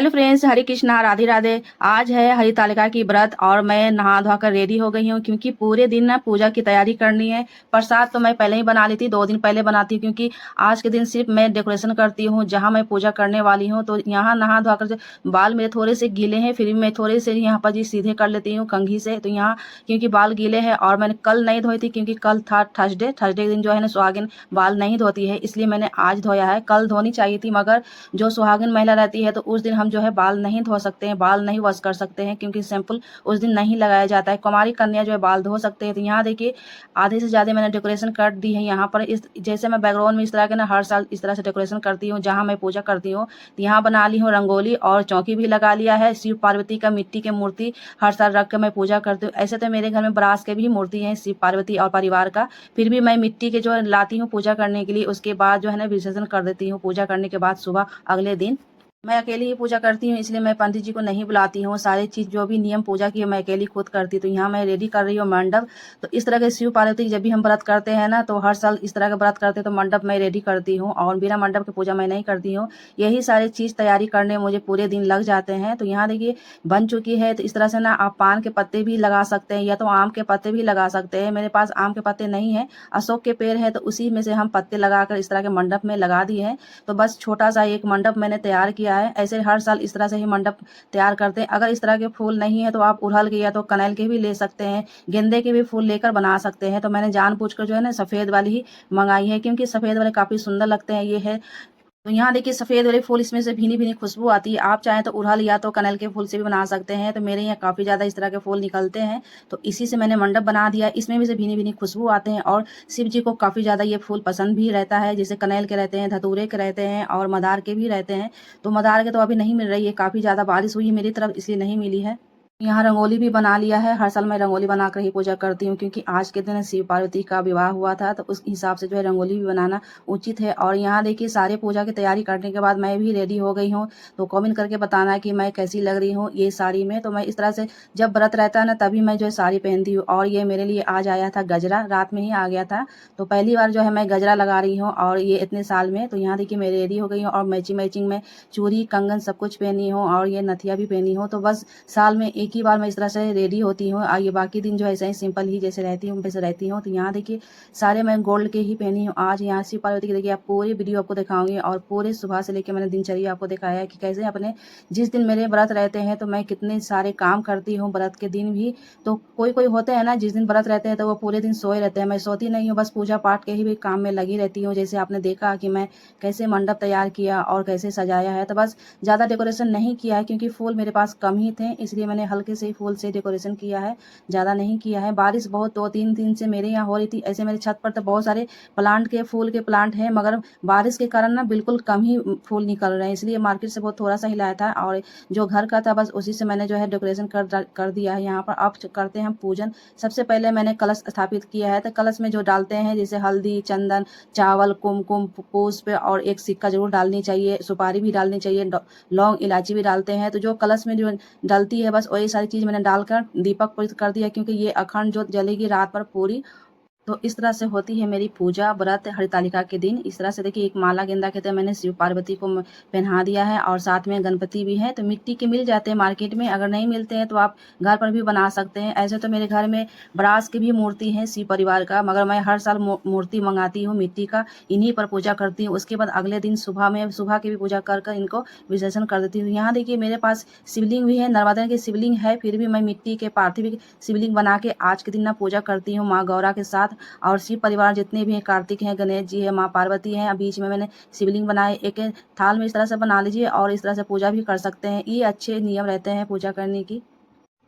Hello friends, हरे कृष्णा, राधे राधे। आज है हरितालिका की व्रत और मैं नहा धोकर कर रेडी हो गई हूँ क्योंकि पूरे दिन ना पूजा की तैयारी करनी है। प्रसाद तो मैं पहले ही बना ली थी, 2 दिन पहले बनाती हूँ क्योंकि आज के दिन सिर्फ मैं डेकोरेशन करती हूँ जहाँ मैं पूजा करने वाली हूँ। तो यहाँ नहा धोकर जो बाल मेरे थोड़े से गीले हैं, फिर भी मैं थोड़े से यहाँ पर जी सीधे कर लेती हूँ कंघी से। तो यहाँ क्योंकि बाल गीले हैं और मैंने कल नहीं धोई थी क्योंकि कल था थर्सडे के दिन जो है ना सुहागिन बाल नहीं धोती है, इसलिए मैंने आज धोया है। कल धोनी चाहिए थी मगर जो सुहागिन महिला रहती है तो उस दिन हम जो है बाल नहीं धो सकते हैं, बाल नहीं वॉश कर सकते हैं क्योंकि शैम्पू उस दिन नहीं लगाया जाता है। कुमारी कन्या जो है बाल धो सकते हैं। तो यहाँ देखिए आधे से ज़्यादा मैंने डेकोरेशन कर दी है। यहाँ पर इस जैसे मैं बैकग्राउंड में इस तरह के ना हर साल इस तरह से डेकोरेशन करती हूँ जहाँ मैं पूजा करती हूँ। तो यहाँ बना ली हूँ रंगोली और चौकी भी लगा लिया है। शिव पार्वती का मिट्टी की मूर्ति हर साल रख के मैं पूजा करती हूँ। ऐसे तो मेरे घर में ब्रास के भी मूर्ति हैं शिव पार्वती और परिवार का, फिर भी मैं मिट्टी के जो है लाती हूँ पूजा करने के लिए। उसके बाद जो है ना विसर्जन कर देती हूँ पूजा करने के बाद सुबह अगले दिन। मैं अकेली ही पूजा करती हूँ इसलिए मैं पंडित जी को नहीं बुलाती हूँ। सारी चीज़ जो भी नियम पूजा की है मैं अकेली खुद करती हूँ। तो यहाँ मैं रेडी कर रही हूँ मंडप। तो इस तरह के शिव पार्वती की जब भी हम व्रत करते हैं ना तो हर साल इस तरह का व्रत करते हैं तो मंडप मैं रेडी करती हूँ और बिना मंडप की पूजा मैं नहीं करती हूँ। यही सारी चीज़ तैयारी करने में मुझे पूरे दिन लग जाते हैं। तो यहाँ देखिए बन चुकी है। तो इस तरह से ना आप पान के पत्ते भी लगा सकते हैं या तो आम के पत्ते भी लगा सकते हैं। मेरे पास आम के पत्ते नहीं है, अशोक के पेड़ है, तो उसी में से हम पत्ते लगाकर इस तरह के मंडप में लगा दिए हैं। तो बस छोटा सा एक मंडप मैंने तैयार किया है। ऐसे हर साल इस तरह से ही मंडप तैयार करते हैं। अगर इस तरह के फूल नहीं है तो आप उड़हल के या तो कनैल के भी ले सकते हैं, गेंदे के भी फूल लेकर बना सकते हैं। तो मैंने जानबूझकर जो है ना सफ़ेद वाली ही मंगाई है क्योंकि सफ़ेद वाले काफ़ी सुंदर लगते हैं। ये है तो यहाँ देखिए सफ़ेद वाले फूल, इसमें से भीनी भीनी खुशबू आती है। आप चाहें तो उड़हल या तो कनैल के फूल से भी बना सकते हैं। तो मेरे यहाँ काफ़ी ज़्यादा इस तरह के फूल निकलते हैं तो इसी से मैंने मंडप बना दिया। इसमें भी से भीनी भीनी खुशबू आते हैं और शिव जी को काफ़ी ज़्यादा ये फूल पसंद भी रहता है। जैसे कनैल के रहते हैं, धतूरे के रहते हैं और मदार के भी रहते हैं। तो मदार के तो अभी नहीं मिल रही है, काफ़ी ज़्यादा बारिश हुई है मेरी तरफ इसलिए नहीं मिली है। यहाँ रंगोली भी बना लिया है। हर साल मैं रंगोली बनाकर ही पूजा करती हूँ क्योंकि आज के दिन शिव पार्वती का विवाह हुआ था तो उस हिसाब से जो है रंगोली भी बनाना उचित है। और यहाँ देखिए सारे पूजा की तैयारी करने के बाद मैं भी रेडी हो गई हूँ। तो कमेंट करके बताना कि मैं कैसी लग रही हूँ ये साड़ी में। तो मैं इस तरह से जब व्रत रहता है ना तभी मैं जो है साड़ी पहनती हूँ। और ये मेरे लिए आज आया था गजरा, रात में ही आ गया था। तो पहली बार जो है मैं गजरा लगा रही हूँ और ये इतने साल में। तो यहाँ देखिए मैं रेडी हो गई हूँ और मैचिंग में चूड़ी कंगन सब कुछ पहनी हूँ और ये नथिया भी पहनी हूँ। तो बस साल में एक ही बार मैं इस तरह से रेडी होती हूँ और ये बाकी दिन जो है ऐसे ही सिंपल ही जैसे रहती हूँ वैसे रहती हूँ। तो यहाँ देखिए सारे मैं गोल्ड के ही पहनी हूँ। आज यहाँ शिव पार्वती की देखिए आप पूरी वीडियो आपको दिखाऊंगी और पूरे सुबह से लेकर मैंने दिनचर्या आपको दिखाया है कि कैसे अपने जिस दिन मेरे व्रत रहते हैं तो मैं कितने सारे काम करती हूँ व्रत के दिन भी। तो कोई होते हैं ना जिस दिन व्रत रहते हैं तो वो पूरे दिन सोए रहते हैं, मैं सोती नहीं हूँ, बस पूजा पाठ के ही भी काम में लगी रहती हूँ। जैसे आपने देखा कि मैं कैसे मंडप तैयार किया और कैसे सजाया है। तो बस ज़्यादा डेकोरेशन नहीं किया है क्योंकि फूल मेरे पास कम ही थे इसलिए मैंने हल्के से फूल से डेकोरेशन किया है, ज़्यादा नहीं किया है। बारिश बहुत 2-3 दिन से मेरे यहाँ हो रही थी। ऐसे मेरे छत पर तो बहुत सारे प्लांट के फूल के प्लांट हैं मगर बारिश के कारण ना बिल्कुल कम ही फूल निकल रहे हैं, इसलिए मार्केट से बहुत थोड़ा सा ही लाया था और जो घर का था बस उसी से मैंने जो है डेकोरेशन कर दिया है। यहाँ पर अब करते हैं हम पूजन। सबसे पहले मैंने कलश स्थापित किया है। तो कलश में जो डालते हैं जैसे हल्दी, चंदन, चावल, कुमकुम, पुष्प और एक सिक्का जरूर डालनी चाहिए, सुपारी भी डालनी चाहिए, लौंग इलायची भी डालते हैं। तो जो कलश में जो डलती है बस वही सारी चीज़ मैंने डालकर दीपक प्रज्वलित कर दिया क्योंकि ये अखंड ज्योत जलेगी रात भर पूरी। तो इस तरह से होती है मेरी पूजा व्रत हरितालिका के दिन। इस तरह से देखिए एक माला गेंदा के तो मैंने शिव पार्वती को पहना दिया है और साथ में गणपति भी है। तो मिट्टी के मिल जाते हैं मार्केट में, अगर नहीं मिलते हैं तो आप घर पर भी बना सकते हैं। ऐसे तो मेरे घर में ब्रास की भी मूर्ति है शिव परिवार का, मगर मैं हर साल मूर्ति मंगाती हूँ मिट्टी का, इन्हीं पर पूजा करती हूँ। उसके बाद अगले दिन सुबह की भी पूजा कर कर इनको विसर्जन कर देती हूँ। यहाँ देखिए मेरे पास शिवलिंग भी है, नर्मदा की शिवलिंग है, फिर भी मैं मिट्टी के पार्थिव शिवलिंग बना के आज के दिन ना पूजा करती हूँ माँ गौरा के साथ। और शिव परिवार जितने भी हैं, कार्तिक हैं, गणेश जी है, माँ पार्वती हैं, बीच में मैंने शिवलिंग बनाए। एक थाल में इस तरह से बना लीजिए और इस तरह से पूजा भी कर सकते हैं। ये अच्छे नियम रहते हैं पूजा करने की।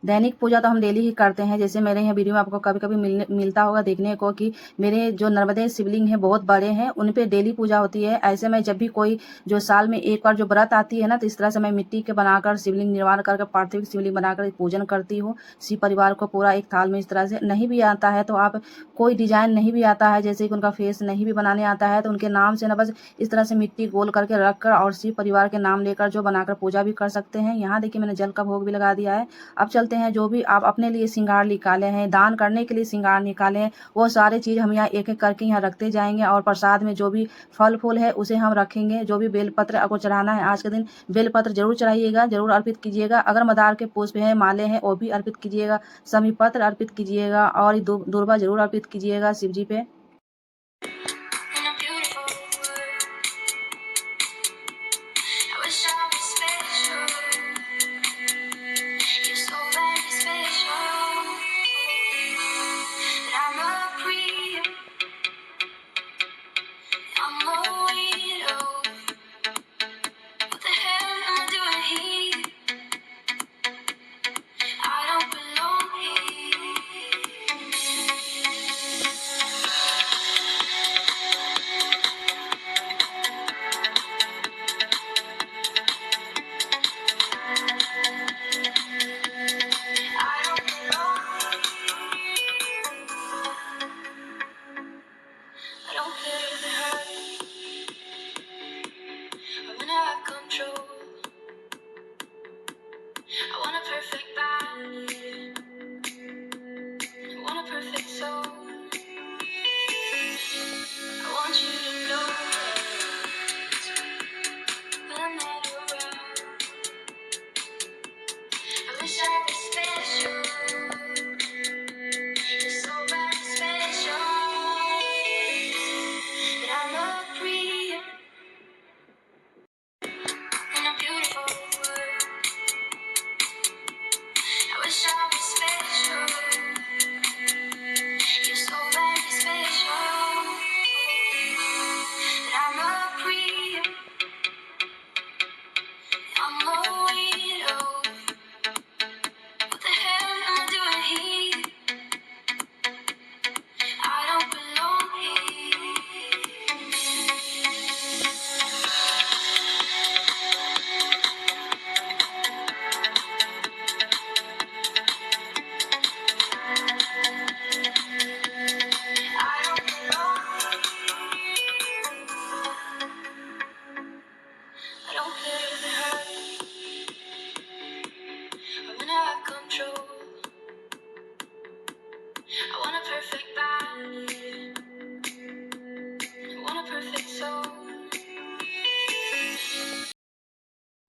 दैनिक पूजा तो हम डेली ही करते हैं। जैसे मेरे यहाँ वीडियो में आपको कभी कभी मिलता होगा देखने को कि मेरे जो नर्मदे शिवलिंग है बहुत बड़े हैं, उन पे डेली पूजा होती है। ऐसे में जब भी कोई जो साल में एक बार जो व्रत आती है ना तो इस तरह से मैं मिट्टी के बनाकर शिवलिंग निर्माण करके पार्थिव शिवलिंग बनाकर पूजन करती हूँ। शिव परिवार को पूरा एक थाल में इस तरह से। नहीं भी आता है तो आप कोई डिजाइन नहीं भी आता है, जैसे कि उनका फेस नहीं भी बनाने आता है तो उनके नाम से ना बस इस तरह से मिट्टी गोल करके रख कर और शिव परिवार के नाम लेकर जो बनाकर पूजा भी कर सकते हैं। यहाँ देखिए मैंने जल का भोग भी लगा दिया है। अब चलते चलते हैं जो भी आप अपने लिए श्रृंगार निकाले हैं, दान करने के लिए श्रृंगार निकाले हैं, वो सारे चीज़ हम यहाँ एक-एक करके यहाँ रखते जाएँगे और प्रसाद में जो भी फल-फूल है उसे हम रखेंगे। जो भी बेलपत्र आपको चढ़ाना है आज के दिन बेलपत्र ज़रूर चढ़ाइएगा, ज़रूर अर्पित कीजिएगा। अगर मदार के पुष्प हैं, माले हैं वो भी अर्पित कीजिएगा, समी पत्र अर्पित कीजिएगा और दूर्वा ज़रूर अर्पित कीजिएगा शिव जी पे।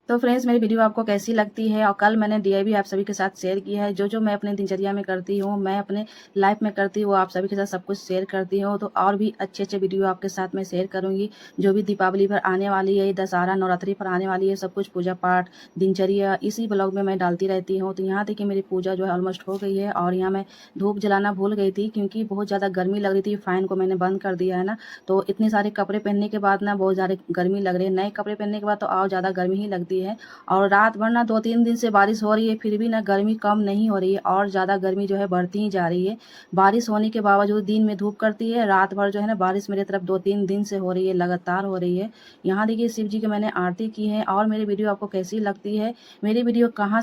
तो फ्रेंड्स मेरी वीडियो आपको कैसी लगती है और कल मैंने दिया भी आप सभी के साथ शेयर किया है। जो मैं अपने दिनचर्या में करती हूँ, मैं अपने लाइफ में करती हूँ, आप सभी के साथ सब कुछ शेयर करती हूँ। तो और भी अच्छे वीडियो आपके साथ में शेयर करूँगी। जो भी दीपावली पर आने वाली है, दशहरा नवरात्रि पर आने वाली है, सब कुछ पूजा पाठ दिनचर्या इसी ब्लॉग में मैं डालती रहती हूँ। तो यहाँ देखिए मेरी पूजा जो है ऑलमोस्ट हो गई है और यहाँ मैं धूप जलाना भूल गई थी क्योंकि बहुत ज़्यादा गर्मी लग रही थी। फ़ैन को मैंने बंद कर दिया है ना, तो इतने सारे कपड़े पहनने के बाद ना बहुत ज़्यादा गर्मी लग रही है। नए कपड़े पहनने के बाद तो और ज़्यादा गर्मी ही लगती है। और रात भर ना 2-3 दिन से बारिश हो रही है, फिर भी ना गर्मी कम नहीं हो रही है और ज़्यादा गर्मी जो है बढ़ती ही जा रही है। बारिश होने के बावजूद दिन में धूप करती है, रात भर जो है ना बारिश मेरे तरफ 2-3 दिन से हो रही है, लगातार हो रही है। यहाँ देखिए शिव जी की मैंने आरती की है। और मेरी वीडियो आपको कैसी लगती है, मेरी वीडियो कहाँ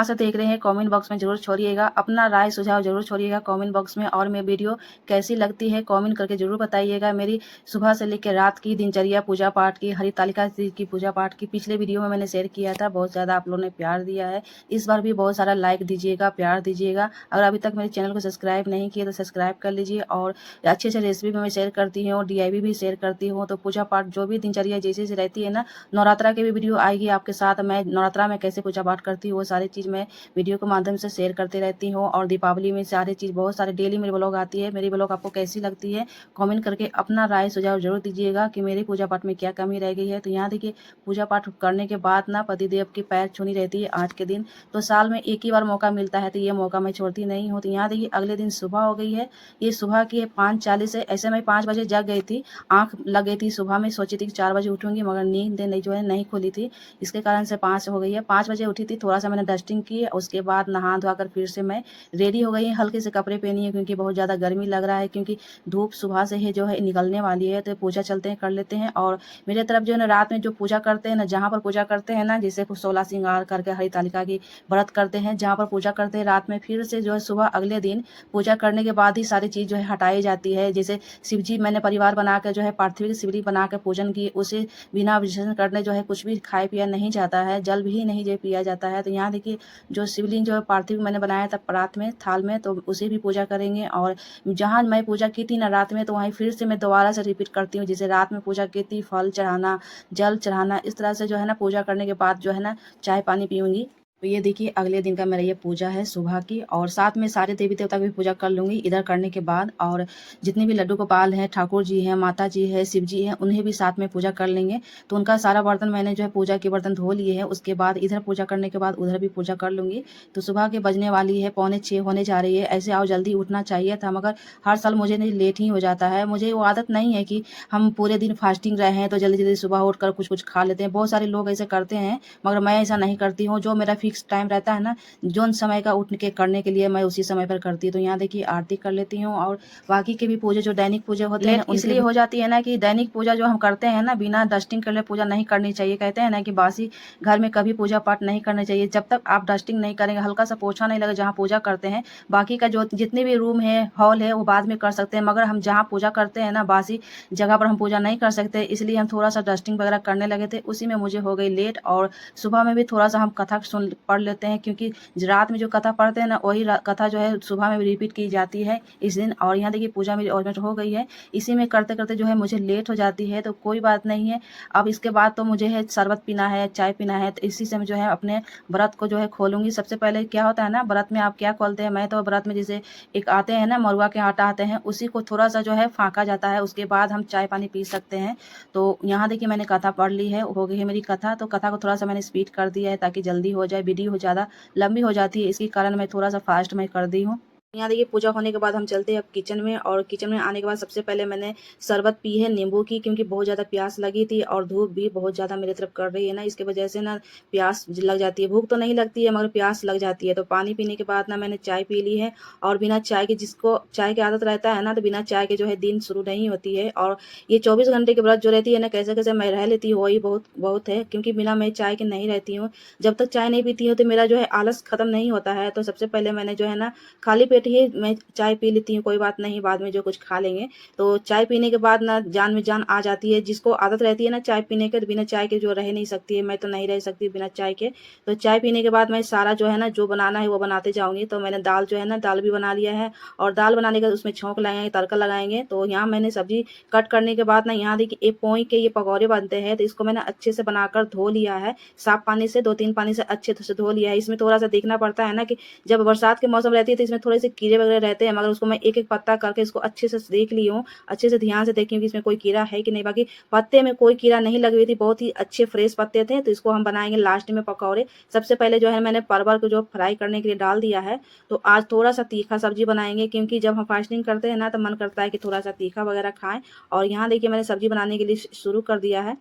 से देख रहे हैं कमेंट बॉक्स में जरूर छोड़िएगा। अपना राय सुझाव जरूर छोड़िएगा कमेंट बॉक्स में। और मेरी वीडियो कैसी लगती है कमेंट करके जरूर बताइएगा। मेरी सुबह से लेकर रात की दिनचर्या पूजा पाठ की, हरितालिका की पूजा पाठ की पिछले वीडियो में मैंने शेयर किया था। बहुत ज़्यादा आप लोगों ने प्यार दिया है, इस बार भी बहुत सारा लाइक दीजिएगा, प्यार दीजिएगा। अगर अभी तक मेरे चैनल को सब्सक्राइब नहीं किया तो सब्सक्राइब कर लीजिए। और अच्छे रेसिपी मैं शेयर करती हूँ, DIY भी शेयर करती हूँ। तो पूजा पाठ जो भी दिनचर्या जैसे रहती है ना, नवरात्रा की भी वीडियो आएगी आपके साथ। मैं नवरात्रा में कैसे पूजा पाठ करती हूँ वो सारी चीज़ मैं वीडियो के माध्यम से शेयर करते रहती हूँ। और दीपावली में सारी चीज़ बहुत सारे डेली मेरी ब्लॉग आती है। मेरी ब्लॉग आपको कैसी लगती है कमेंट करके अपना राय सुझाव जरूर दीजिएगा कि मेरी पूजा पाठ में क्या कमी रह गई है। तो यहाँ देखिए पूजा पाठ करने के बाद ना पतिदेव की पैर छूनी रहती है आज के दिन। तो साल में एक ही बार मौका मिलता है, तो ये मौका मैं छोड़ती नहीं हूँ। तो यहाँ देखिए अगले दिन सुबह हो गई है, ये सुबह की 5:40 है। ऐसे मैं 5 बजे जग गई थी, आँख लग गई थी। सुबह में सोची थी कि 4 बजे उठूंगी, मगर नींद नहीं जो है नहीं खुली थी, इसके कारण से 5 हो गई है। 5 बजे उठी थी, थोड़ा सा मैंने डस्टिंग की, उसके बाद नहा धोकर फिर से मैं रेडी हो गई। हल्के से कपड़े पहनी है क्योंकि बहुत ज़्यादा गर्मी लग रहा है, क्योंकि धूप सुबह से ही जो है निकलने वाली है। तो पूजा चलते हैं कर लेते हैं। और मेरे तरफ जो है ना रात में जो पूजा करते हैं ना, जहाँ पर पूजा करते हैं ना, जैसे कुछ 16 श्रृंगार करके हरितालिका की व्रत करते हैं, जहाँ पर पूजा करते हैं रात में, फिर से जो है सुबह अगले दिन पूजा करने के बाद ही सारी चीज़ जो है हटाई जाती है। जैसे शिव जी मैंने परिवार बना के जो है पार्थिव की शिवलिंग बना के पूजन की, उसे बिना विसर्जन करने जो है कुछ भी खाए पिया नहीं जाता है, जल भी नहीं जो पिया जाता है। तो यहाँ देखिए देखिए जो शिवलिंग जो पार्थिव मैंने बनाया था रात में थाल में, तो उसे भी पूजा करेंगे। और जहाँ मैं पूजा की थी ना रात में, तो वहीं फिर से मैं दोबारा से रिपीट करती हूँ। जैसे रात में पूजा की थी, फल चढ़ाना, जल चढ़ाना, इस तरह से जो है ना पूजा करने के बाद जो है ना चाय पानी पीऊँगी। तो ये देखिए अगले दिन का मेरा ये पूजा है सुबह की, और साथ में सारे देवी देवता की भी पूजा कर लूँगी इधर करने के बाद। और जितने भी लड्डू गोपाल हैं, ठाकुर जी हैं, माता जी है, शिव जी हैं, उन्हें भी साथ में पूजा कर लेंगे। तो उनका सारा बर्तन मैंने जो है पूजा के बर्तन धो लिए हैं। उसके बाद इधर पूजा करने के बाद उधर भी पूजा कर लूँगी। तो सुबह के बजने वाली है, 5:45 होने जा रही है। ऐसे आओ जल्दी उठना चाहिए था, मगर हर साल मुझे नहीं लेट ही हो जाता है। मुझे वो आदत नहीं है कि हम पूरे दिन फास्टिंग रहे हैं तो जल्दी-जल्दी सुबह उठकर कुछ-कुछ खा लेते हैं। बहुत सारे लोग ऐसे करते हैं, मगर मैं ऐसा नहीं करती हूँ। जो मेरा फिक्स टाइम रहता है ना, जोन समय का उठ के करने के लिए, मैं उसी समय पर करती हूँ। तो यहाँ देखिए आरती कर लेती हूँ, और बाकी के भी पूजे जो दैनिक पूजे होते हैं ना, इसलिए हो जाती है ना कि दैनिक पूजा जो हम करते हैं ना, बिना डस्टिंग कर ले पूजा नहीं करनी चाहिए। कहते हैं ना कि बासी घर में कभी पूजा पाठ नहीं करना चाहिए। जब तक आप डस्टिंग नहीं करेंगे, हल्का सा पोछा नहीं लगे जहाँ पूजा करते हैं, बाकी का जो जितने भी रूम है, हॉल है, वो बाद में कर सकते हैं। मगर हम जहाँ पूजा करते हैं ना, बासी जगह पर हम पूजा नहीं कर सकते। इसलिए हम थोड़ा सा डस्टिंग वगैरह करने लगे थे, उसी में मुझे हो गई लेट। और सुबह में भी थोड़ा सा हम कथा पढ़ लेते हैं, क्योंकि रात में जो कथा पढ़ते हैं ना, वही कथा जो है सुबह में भी रिपीट की जाती है इस दिन। और यहाँ देखिए पूजा मेरी ऑलमोस्ट हो गई है। इसी में करते करते जो है मुझे लेट हो जाती है, तो कोई बात नहीं है। अब इसके बाद तो मुझे है शरबत पीना है, चाय पीना है, तो इसी से मैं जो है अपने व्रत को जो है खोलूंगी। सबसे पहले क्या होता है ना, व्रत में आप क्या खोलते हैं, मैं तो व्रत में जैसे एक आते हैं ना मरुआ के आटा आते हैं, उसी को थोड़ा सा जो है फाँका जाता है, उसके बाद हम चाय पानी पी सकते हैं। तो यहाँ देखिए मैंने कथा पढ़ ली है, हो गई है मेरी कथा। तो कथा को थोड़ा सा मैंने स्पीड कर दिया है ताकि जल्दी हो जाए, वीडियो ज़्यादा लंबी हो जाती है, इसी कारण मैं थोड़ा सा फास्ट मैं कर दी हूँ। यहाँ देखिए पूजा होने के बाद हम चलते हैं अब किचन में, और किचन में आने के बाद सबसे पहले मैंने शरबत पी है नींबू की, क्योंकि बहुत ज़्यादा प्यास लगी थी और धूप भी बहुत ज़्यादा मेरी तरफ कर रही है ना, इसकी वजह से ना प्यास लग जाती है। भूख तो नहीं लगती है मगर प्यास लग जाती है। तो पानी पीने के बाद ना मैंने चाय पी ली है, और बिना चाय के, जिसको चाय की आदत रहता है ना, तो बिना चाय के जो है दिन शुरू नहीं होती है। और ये 24 घंटे के व्रत जो रहती है ना, कैसे कैसे मैं रह लेती हूँ वही बहुत बहुत है, क्योंकि बिना मैं चाय के नहीं रहती हूँ। जब तक चाय नहीं पीती हूँ तो मेरा जो है आलस खत्म नहीं होता है। तो सबसे पहले मैंने जो है ना खाली पेट ही मैं चाय पी लेती हूँ, कोई बात नहीं, बाद में जो कुछ खा लेंगे। तो चाय पीने के बाद ना जान में जान आ जाती है। जिसको आदत रहती है ना चाय पीने के, तो बिना चाय के जो रह नहीं सकती है, मैं तो नहीं रह सकती बिना चाय के। तो चाय पीने के बाद मैं सारा जो है ना जो बनाना है वो बनाते जाऊँगी। तो मैंने दाल जो है ना, दाल भी बना लिया है, और दाल बनाने के उसमें छौंक लगाएंगे, तड़का लगाएंगे। तो यहाँ मैंने सब्जी कट करने के बाद ना, यहाँ देखिए एक पोई के ये पकौड़े बनते हैं, तो इसको मैंने अच्छे से बनाकर धो लिया है, साफ पानी से 2-3 पानी से अच्छे से धो लिया है। इसमें थोड़ा सा देखना पड़ता है ना कि जब बरसात के मौसम रहती है तो इसमें थोड़े से कीड़े वगैरह रहते हैं, मगर उसको मैं एक एक पत्ता करके इसको अच्छे से देख ली हूँ, अच्छे से ध्यान से देखी हूँ कि इसमें कोई कीड़ा है कि नहीं। बाकी पत्ते में कोई कीड़ा नहीं लगी हुई थी, बहुत ही अच्छे फ्रेश पत्ते थे। तो इसको हम बनाएंगे लास्ट में पकौड़े। सबसे पहले जो है मैंने परवल को जो फ्राई करने के लिए डाल दिया है। तो आज थोड़ा सा तीखा सब्जी बनाएंगे, क्योंकि जब हम फास्टिंग करते हैं ना तो मन करता है कि थोड़ा सा तीखा वगैरह खाएं। और यहाँ देखिए मैंने सब्जी बनाने के लिए शुरू कर दिया है।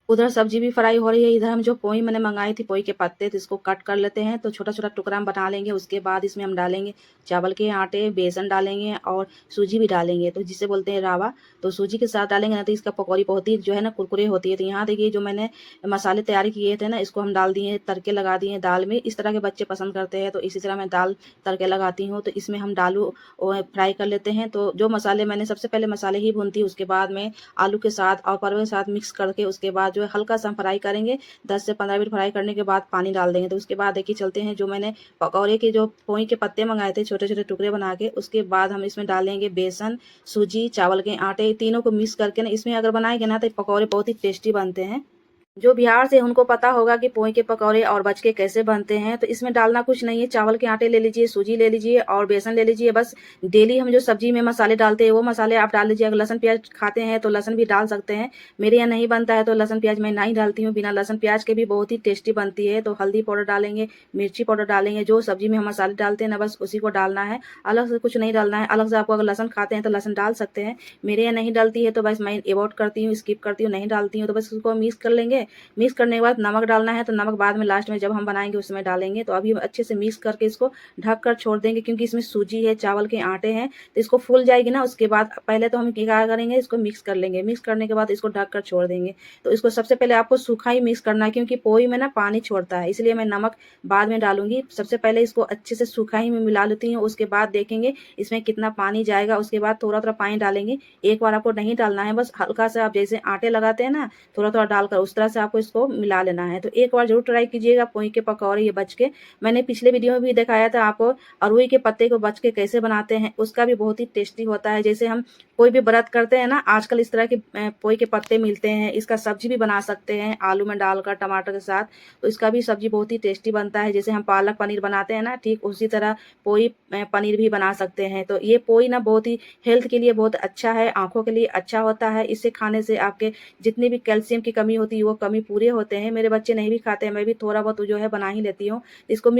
उधर सब्जी भी फ्राई हो रही है। इधर हम जो पोई मैंने मंगाई थी, पोई के पत्ते, तो इसको कट कर लेते हैं। तो छोटा छोटा टुकड़ा हम बना लेंगे। उसके बाद इसमें हम डालेंगे चावल के आटे, बेसन डालेंगे और सूजी भी डालेंगे, तो जिसे बोलते हैं रावा। तो सूजी के साथ डालेंगे ना तो इसका पकौड़ी बहुत ही जो है ना कुरकुरे होती है। तो यहाँ देखिए जो मैंने मसाले तैयार किए थे ना, इसको हम डाल दिए, तड़के लगा दिए दाल में। इस तरह के बच्चे पसंद करते हैं, तो इसी तरह मैं दाल तड़के लगाती हूँ। तो इसमें हम दालू फ्राई कर लेते हैं। तो जो मसाले मैंने सबसे पहले मसाले ही भूनती हूँ, उसके बाद में आलू के साथ और परवल के साथ मिक्स करके उसके बाद जो है हल्का सा हम फ्राई करेंगे। 10 से 15 मिनट फ्राई करने के बाद पानी डाल देंगे। तो उसके बाद देखिए चलते हैं जो मैंने पकौड़े के जो पोई के पत्ते मंगाए थे छोटे छोटे टुकड़े बना के, उसके बाद हम इसमें डालेंगे बेसन, सूजी, चावल के आटे, तीनों को मिक्स करके ना इसमें अगर बनाएंगे ना तो पकौड़े बहुत ही टेस्टी बनते हैं। जो बिहार से उनको पता होगा कि पोहे के पकौड़े और बचके कैसे बनते हैं। तो इसमें डालना कुछ नहीं है, चावल के आटे ले लीजिए, सूजी ले लीजिए और बेसन ले लीजिए। बस डेली हम जो सब्जी में मसाले डालते हैं वो मसाले आप डाल लीजिए। अगर लहसुन प्याज खाते हैं तो लहसुन भी डाल सकते हैं। मेरे यहाँ नहीं बनता है तो लहसुन प्याज मैं नहीं डालती हूँ। बिना लहसुन प्याज के भी बहुत ही टेस्टी बनती है। तो हल्दी पाउडर डालेंगे, मिर्ची पाउडर डालेंगे, जो सब्जी में हम मसाले डालते हैं ना बस उसी को डालना है, अलग से कुछ नहीं डालना है। अलग से आपको अगर लहसुन खाते हैं तो लहसुन डाल सकते हैं, मेरे यहाँ नहीं डालती है तो बस मैं अवॉइड करती हूँ, स्किप करती हूँ, नहीं डालती हूँ। तो बस उसको मिक्स कर लेंगे। मिक्स करने के बाद नमक डालना है, तो नमक बाद में लास्ट में जब हम बनाएंगे उसमें डालेंगे। तो अभी हम अच्छे से मिक्स करके इसको ढक कर छोड़ देंगे, क्योंकि इसमें सूजी है, चावल के आटे हैं, तो इसको फूल जाएगी ना। उसके बाद पहले तो हम क्या करेंगे, इसको मिक्स कर लेंगे। मिक्स करने के बाद इसको ढक कर छोड़ देंगे। तो इसको सबसे पहले आपको सूखा ही मिक्स करना है, क्योंकि पोई में ना पानी छोड़ता है, इसलिए मैं नमक बाद में डालूंगी। सबसे पहले इसको अच्छे से सूखा ही में मिला लेती हूँ। उसके बाद देखेंगे इसमें कितना पानी जाएगा, उसके बाद थोड़ा थोड़ा पानी डालेंगे। एक बार आपको नहीं डालना है, बस हल्का सा आप जैसे आटे लगाते हैं ना थोड़ा थोड़ा डालकर उस तरह से आपको इसको मिला लेना है। तो एक बार ज़रूर ट्राई कीजिएगा पोई के पकौड़े ये बच के। मैंने पिछले वीडियो में भी दिखाया था आपको अरुई के पत्ते को बच के कैसे बनाते हैं, उसका भी बहुत ही टेस्टी होता है। जैसे हम कोई भी व्रत करते हैं ना, आजकल इस तरह के पोई के पत्ते मिलते हैं, इसका सब्जी भी बना सकते हैं आलू में डालकर टमाटर के साथ, तो इसका भी सब्जी बहुत ही टेस्टी बनता है। जैसे हम पालक पनीर बनाते हैं ना, ठीक उसी तरह पोई पनीर भी बना सकते हैं। तो ये पोई ना बहुत ही हेल्थ के लिए बहुत अच्छा है, आँखों के लिए अच्छा होता है। इसे खाने से आपके जितनी भी कैल्शियम की कमी होती है वो कमी पूरे होते हैं। मेरे बच्चे नहीं भी खाते हैं, मैं भी थोड़ा बहुत जो है बना ही लेती हूँ। इसको